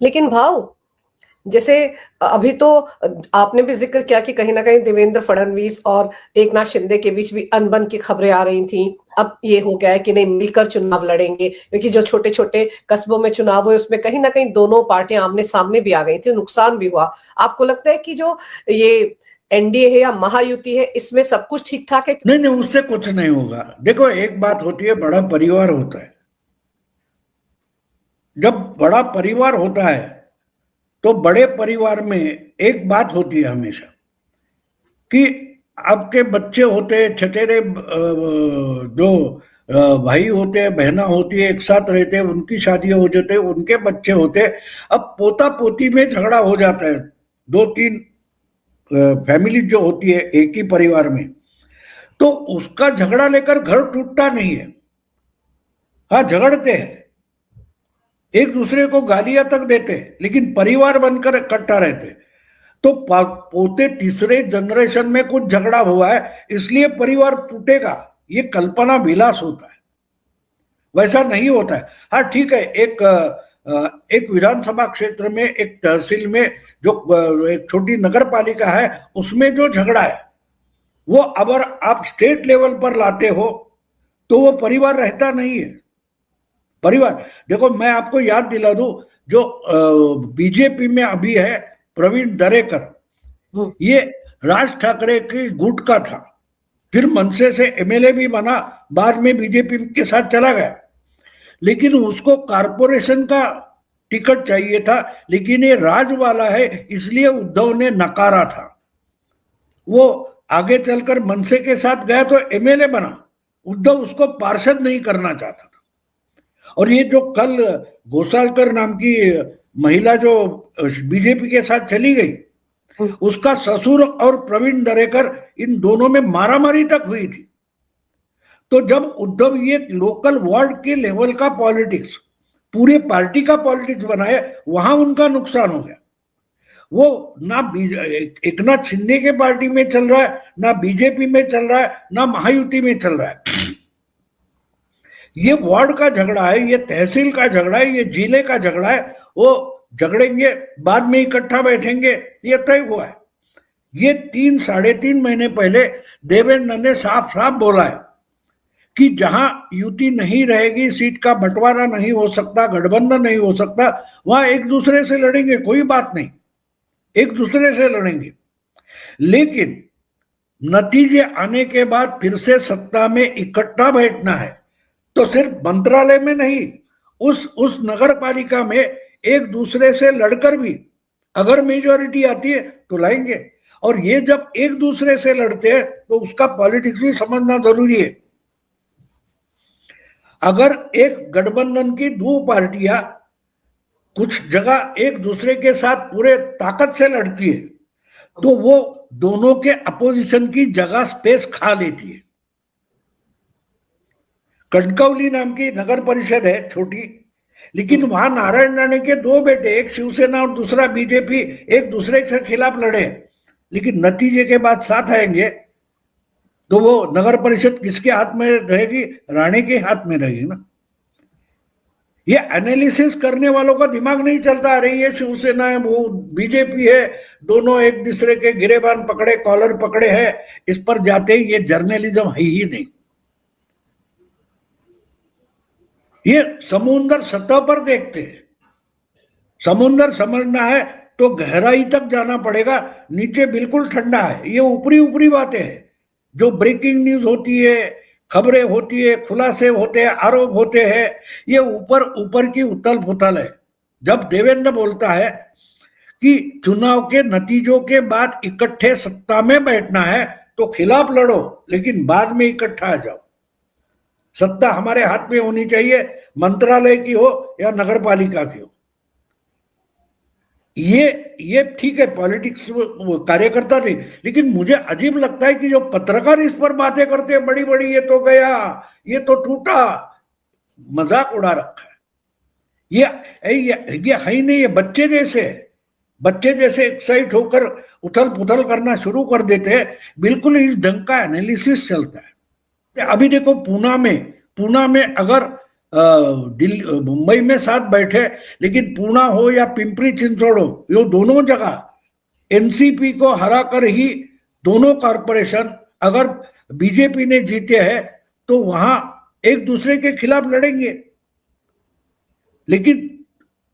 लेकिन भाव जैसे अभी तो आपने भी जिक्र किया कि कहीं ना कहीं देवेंद्र फडणवीस और एकनाथ शिंदे के बीच भी अनबन की खबरें आ रही थी। अब ये हो गया है कि नहीं, मिलकर चुनाव लड़ेंगे, क्योंकि जो छोटे छोटे कस्बों में चुनाव हुए उसमें कहीं ना कहीं दोनों पार्टियां आमने सामने भी आ गई थी, नुकसान भी हुआ। आपको लगता है कि जो ये एनडीए है या महायुति है, इसमें सब कुछ ठीक ठाक है? नहीं नहीं, उससे कुछ नहीं होगा। देखो, एक बात होती है, बड़ा परिवार होता है। जब बड़ा परिवार होता है तो बड़े परिवार में एक बात होती है हमेशा कि आपके बच्चे होते हैं, छचेरे जो भाई होते हैं, बहना होती है, एक साथ रहते हैं, उनकी शादियां हो जाते हैं, उनके बच्चे होते हैं। अब पोता पोती में झगड़ा हो जाता है। दो तीन फैमिली जो होती है एक ही परिवार में, तो उसका झगड़ा लेकर घर टूटता नहीं है। हाँ, झगड़ते हैं, एक दूसरे को गालियां तक देते हैं, लेकिन परिवार बनकर इकट्ठा रहते हैं। तो पोते तीसरे जनरेशन में कुछ झगड़ा हुआ है इसलिए परिवार टूटेगा, ये कल्पना विलास होता है, वैसा नहीं होता है। हाँ ठीक है, एक विधानसभा क्षेत्र में, एक तहसील में, जो एक छोटी नगर पालिका है, उसमें जो झगड़ा है वो अगर आप स्टेट लेवल पर लाते हो तो वो परिवार रहता नहीं है। परिवार, देखो मैं आपको याद दिला दूं, जो बीजेपी में अभी है प्रवीण दरेकर, ये राज ठाकरे की गुट का था, फिर मनसे से एमएलए भी बना, बाद में बीजेपी के साथ चला गया। लेकिन उसको कारपोरेशन का टिकट चाहिए था, लेकिन ये राज वाला है इसलिए उद्धव ने नकारा था। वो आगे चलकर मनसे के साथ गया तो एमएलए बना, उद्धव उसको पार्षद नहीं करना चाहता था। और ये जो कल घोसालकर नाम की महिला जो बीजेपी के साथ चली गई, उसका ससुर और प्रवीण दरेकर, इन दोनों में मारामारी तक हुई थी। तो जब उद्धव ये लोकल वार्ड के लेवल का पॉलिटिक्स पूरे पार्टी का पॉलिटिक्स बनाए, वहां उनका नुकसान हो गया। वो ना एकनाथ शिंदे के पार्टी में चल रहा है, ना बीजेपी में चल रहा है, ना महायुति में चल रहा है। ये वार्ड का झगड़ा है, ये तहसील का झगड़ा है, ये जिले का झगड़ा है। वो झगड़ेंगे, बाद में इकट्ठा बैठेंगे, ये तय हुआ है। ये 3-3.5 महीने पहले देवेंद्र ने साफ साफ बोला है कि जहां युति नहीं रहेगी, सीट का बंटवारा नहीं हो सकता, गठबंधन नहीं हो सकता, वहां एक दूसरे से लड़ेंगे, कोई बात नहीं, एक दूसरे से लड़ेंगे। लेकिन नतीजे आने के बाद फिर से सत्ता में इकट्ठा बैठना है तो सिर्फ मंत्रालय में नहीं, उस नगर पालिका में एक दूसरे से लड़कर भी अगर मेजॉरिटी आती है तो लाएंगे। और ये जब एक दूसरे से लड़ते हैं तो उसका पॉलिटिक्स भी समझना जरूरी है। अगर एक गठबंधन की दो पार्टियां कुछ जगह एक दूसरे के साथ पूरे ताकत से लड़ती है तो वो दोनों के अपोजिशन की जगह स्पेस खा लेती है। कणकवली नाम की नगर परिषद है छोटी, लेकिन वहां नारायण राणे के दो बेटे, एक शिवसेना और दूसरा बीजेपी, एक दूसरे के खिलाफ लड़े, लेकिन नतीजे के बाद साथ आएंगे तो वो नगर परिषद किसके हाथ में रहेगी? राणे के हाथ में रहेगी ना। ये एनालिसिस करने वालों का दिमाग नहीं चलता। अरे ये शिवसेना है, वो बीजेपी है, दोनों एक दूसरे के गिरेबान पकड़े, कॉलर पकड़े हैं, इस पर जाते ही ये जर्नलिज्म है ही नहीं। ये समुद्र सतह पर देखते हैं, समुद्र समझना है तो गहराई तक जाना पड़ेगा, नीचे बिल्कुल ठंडा है। ये ऊपरी ऊपरी बातें हैं, जो ब्रेकिंग न्यूज होती है, खबरें होती है, खुलासे होते हैं, आरोप होते हैं, ये ऊपर ऊपर की उथल पुथल है। जब देवेंद्र बोलता है कि चुनाव के नतीजों के बाद इकट्ठे सत्ता में बैठना है तो खिलाफ लड़ो, लेकिन बाद में इकट्ठा आ जाओ। सत्ता हमारे हाथ में होनी चाहिए, मंत्रालय की हो या नगर पालिका की हो। ये ठीक है, पॉलिटिक्स कार्यकर्ता नहीं, लेकिन मुझे अजीब लगता है कि जो पत्रकार इस पर बातें करते हैं बड़ी बड़ी, ये तो गया, ये तो टूटा, मजाक उड़ा रखा है। ये है ही नहीं, ये बच्चे जैसे एक्साइट होकर उथल पुथल करना शुरू कर देते हैं। बिल्कुल इस ढंग का एनालिसिस चलता है। अभी देखो पूना में अगर दिल्ली मुंबई में साथ बैठे, लेकिन पूना हो या पिंपरी चिंचवड़ हो, ये दोनों जगह एनसीपी को हरा कर ही दोनों कॉरपोरेशन अगर बीजेपी ने जीते हैं तो वहां एक दूसरे के खिलाफ लड़ेंगे। लेकिन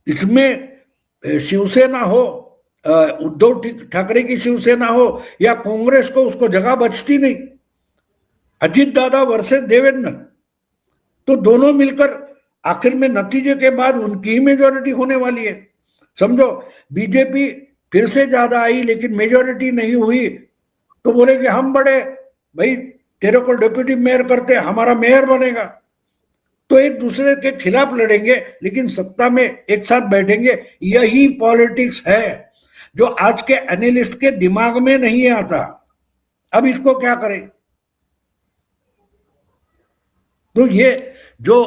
इसमें शिवसेना हो, उद्धव ठाकरे की शिवसेना हो या कांग्रेस को, उसको जगह बचती नहीं। अजीत दादा वर्सेस देवेंद्र, तो दोनों मिलकर आखिर में नतीजे के बाद उनकी ही मेजोरिटी होने वाली है। समझो बीजेपी फिर से ज्यादा आई लेकिन मेजोरिटी नहीं हुई तो बोले कि हम बड़े, भाई तेरे को डिप्यूटी मेयर करते, हमारा मेयर बनेगा। तो एक दूसरे के खिलाफ लड़ेंगे लेकिन सत्ता में एक साथ बैठेंगे। यही पॉलिटिक्स है जो आज के एनालिस्ट के दिमाग में नहीं आता। अब इसको क्या करें? तो ये जो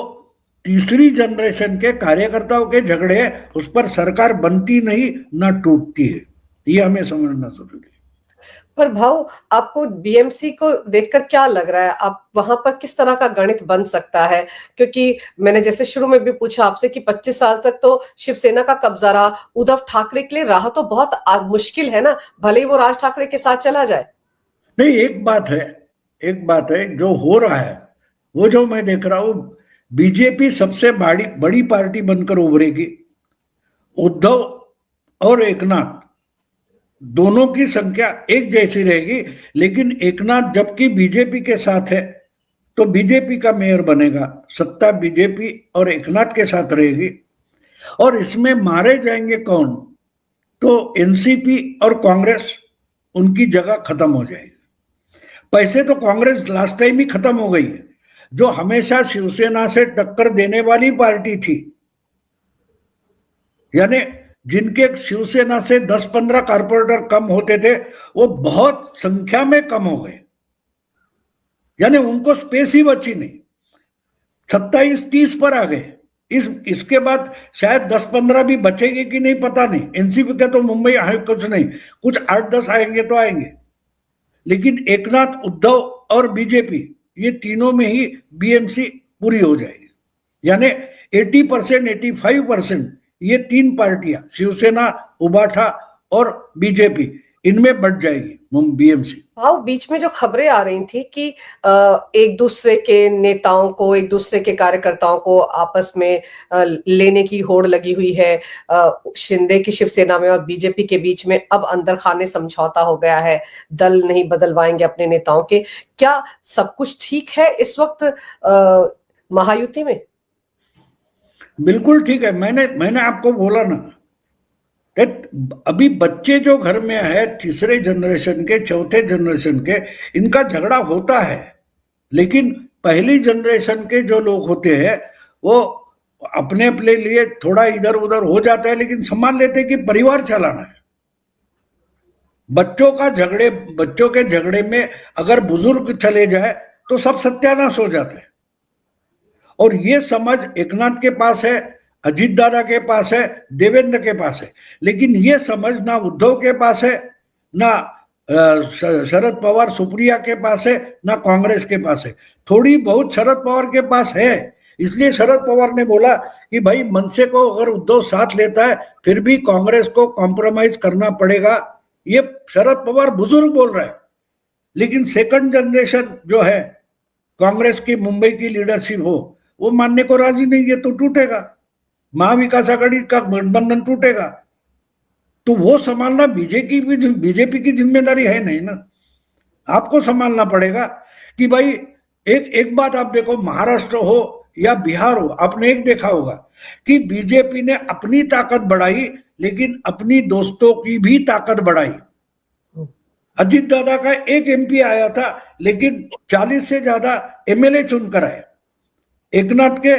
तीसरी जनरेशन के कार्यकर्ताओं के झगड़े हैं, उस पर सरकार बनती नहीं ना टूटती है, ये हमें समझना जरूरी है। पर भाऊ, आपको बीएमसी को देखकर क्या लग रहा है? आप वहां पर किस तरह का गणित बन सकता है? क्योंकि मैंने जैसे शुरू में भी पूछा आपसे कि 25 साल तक तो शिवसेना का कब्जा रहा, उद्धव ठाकरे के लिए राह तो बहुत मुश्किल है ना, भले ही वो राज ठाकरे के साथ चला जाए। नहीं, एक बात है जो हो रहा है, वो जो मैं देख रहा हूं, बीजेपी सबसे बड़ी पार्टी बनकर उभरेगी। उद्धव और एकनाथ दोनों की संख्या एक जैसी रहेगी, लेकिन एकनाथ जबकि बीजेपी के साथ है तो बीजेपी का मेयर बनेगा, सत्ता बीजेपी और एकनाथ के साथ रहेगी। और इसमें मारे जाएंगे कौन? तो एनसीपी और कांग्रेस, उनकी जगह खत्म हो जाएगी। पैसे तो कांग्रेस लास्ट टाइम ही खत्म हो गई है, जो हमेशा शिवसेना से टक्कर देने वाली पार्टी थी, यानी जिनके शिवसेना से 10-15 कारपोरेटर कम होते थे, वो बहुत संख्या में कम हो गए, यानी उनको स्पेस ही बची नहीं, 27-30 पर आ गए। इसके बाद शायद 10-15 भी बचेंगे कि नहीं पता नहीं। एनसीपी का तो मुंबई आए कुछ नहीं, कुछ 8-10 आएंगे तो आएंगे, लेकिन एकनाथ, उद्धव और बीजेपी, ये तीनों में ही बीएमसी पूरी हो जाएगी। यानी 80%, 85% ये तीन पार्टियां, शिवसेना, उबाठा और बीजेपी, इनमें बढ़ जाएगी बीएमसी। हाँ, बीच में जो खबरें आ रही थी कि एक दूसरे के नेताओं को, एक दूसरे के कार्यकर्ताओं को आपस में लेने की होड़ लगी हुई है, शिंदे की शिवसेना में और बीजेपी के बीच में अब अंदर खाने समझौता हो गया है, दल नहीं बदलवाएंगे अपने नेताओं के। क्या सब कुछ ठीक है इस वक्त महायुति में? बिल्कुल ठीक है। मैंने आपको बोला ना, अभी बच्चे जो घर में है, तीसरे जनरेशन के, चौथे जनरेशन के, इनका झगड़ा होता है, लेकिन पहली जनरेशन के जो लोग होते हैं वो अपने अपने लिए थोड़ा इधर उधर हो जाता है, लेकिन सम्मान लेते हैं कि परिवार चलाना है। बच्चों के झगड़े में अगर बुजुर्ग चले जाए तो सब सत्यानाश हो जाता है। और ये समझ एकनाथ के पास है, अजीत दादा के पास है, देवेंद्र के पास है, लेकिन ये समझ ना उद्धव के पास है, ना शरद पवार सुप्रिया के पास है, ना कांग्रेस के पास है। थोड़ी बहुत शरद पवार के पास है, इसलिए शरद पवार ने बोला कि भाई मनसे को अगर उद्धव साथ लेता है फिर भी कांग्रेस को कॉम्प्रोमाइज करना पड़ेगा। ये शरद पवार बुजुर्ग बोल रहा है, लेकिन सेकंड जनरेशन जो है कांग्रेस की, मुंबई की लीडरशिप हो, वो मानने को राजी नहीं है, तो टूटेगा, महाविकास आघाड़ी का गठबंधन टूटेगा। तो वो संभालना बीजेपी की जिम्मेदारी है नहीं ना, आपको संभालना पड़ेगा। कि भाई एक बात आप देखो, महाराष्ट्र हो या बिहार हो, आपने एक देखा होगा कि बीजेपी ने अपनी ताकत बढ़ाई लेकिन अपनी दोस्तों की भी ताकत बढ़ाई। अजीत दादा का एक एमपी आया था लेकिन 40 से ज्यादा एमएलए चुनकर आए। एकनाथ के,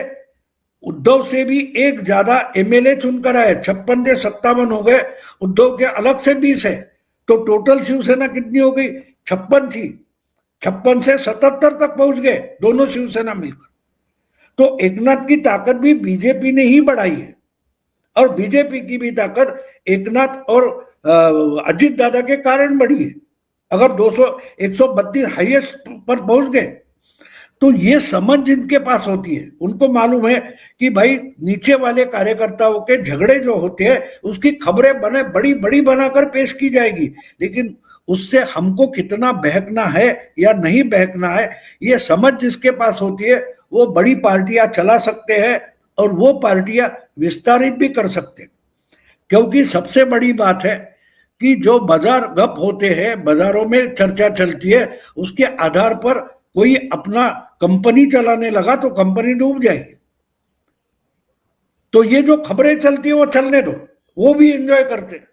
उद्धव से भी एक ज्यादा एमएलए चुनकर आए, 56 से 57 हो गए, उद्धव के अलग से 20 है, तो टोटल शिवसेना कितनी हो गई? 56 थी, 56 से 77 तक पहुंच गए दोनों शिवसेना मिलकर। तो एकनाथ की ताकत भी बीजेपी ने ही बढ़ाई है, और बीजेपी की भी ताकत एकनाथ और अजीत दादा के कारण बढ़ी है। अगर 132 हाईएस्ट पर पहुंच गए तो ये समझ जिनके पास होती है उनको मालूम है कि भाई नीचे वाले कार्यकर्ताओं के झगड़े जो होते हैं उसकी खबरें बने बड़ी बड़ी बनाकर पेश की जाएगी, लेकिन उससे हमको कितना बहकना है या नहीं बहकना है, ये समझ जिसके पास होती है वो बड़ी पार्टियां चला सकते हैं और वो पार्टियां विस्तारित भी कर सकते हैं। क्योंकि सबसे बड़ी बात है कि जो बाजार गप होते हैं, बाजारों में चर्चा चलती है, उसके आधार पर कोई अपना कंपनी चलाने लगा तो कंपनी डूब जाएगी। तो ये जो खबरें चलती है वो चलने दो, वो भी एंजॉय करते हैं।